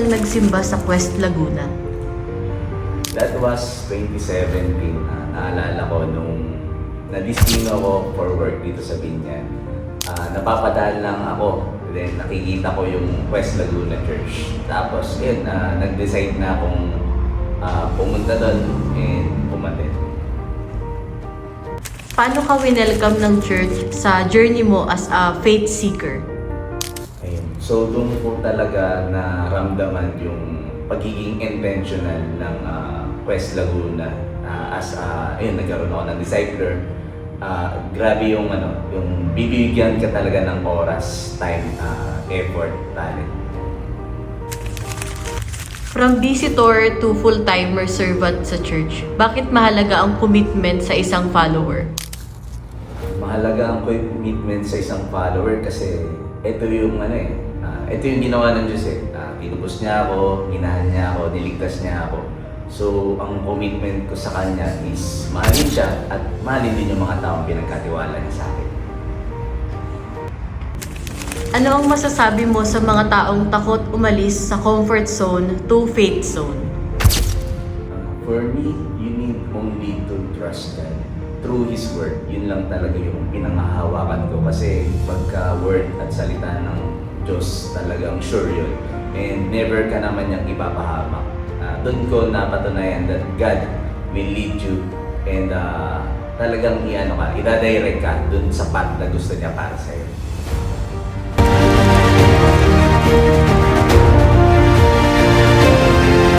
kang nagsimba sa Quest Laguna? That was 2017. Naalala ko nung nadistino ako for work dito sa Binyan. Napapadaan lang ako. Then nakikita ko yung West Laguna Church. Tapos yun, nag-decide na akong pumunta doon and pumatid. Paano ka winelcome ng church sa journey mo as a faith seeker? Ayun. So doon po talaga naramdaman yung pagiging intentional ng West Laguna. Ayun, nagkaroon ako ng discipler. Grabe yung yung bibigyan ka talaga ng oras, time, effort, talent. From visitor to full-timer servant sa church, bakit mahalaga ang commitment sa isang follower? Mahalaga ang commitment sa isang follower kasi ito yung ito yung ginawa ng Diyos eh. Tinubos niya ako, minahan niya ako, niligtas niya ako. So, ang commitment ko sa Kanya is mahalin siya at mahalin din yung mga taong pinagkatiwala niya sa akin. Ano ang masasabi mo sa mga taong takot umalis sa comfort zone to faith zone? For me, you need only to trust God. Through His Word, yun lang talaga yung pinangahawakan ko. Kasi pagka Word at salita ng Diyos, talagang sure yun. And never ka naman niyang ipapahamak. Doon ko napatunayan that God will lead you and talagang i-direct ka doon sa path na gusto niya para sa'yo.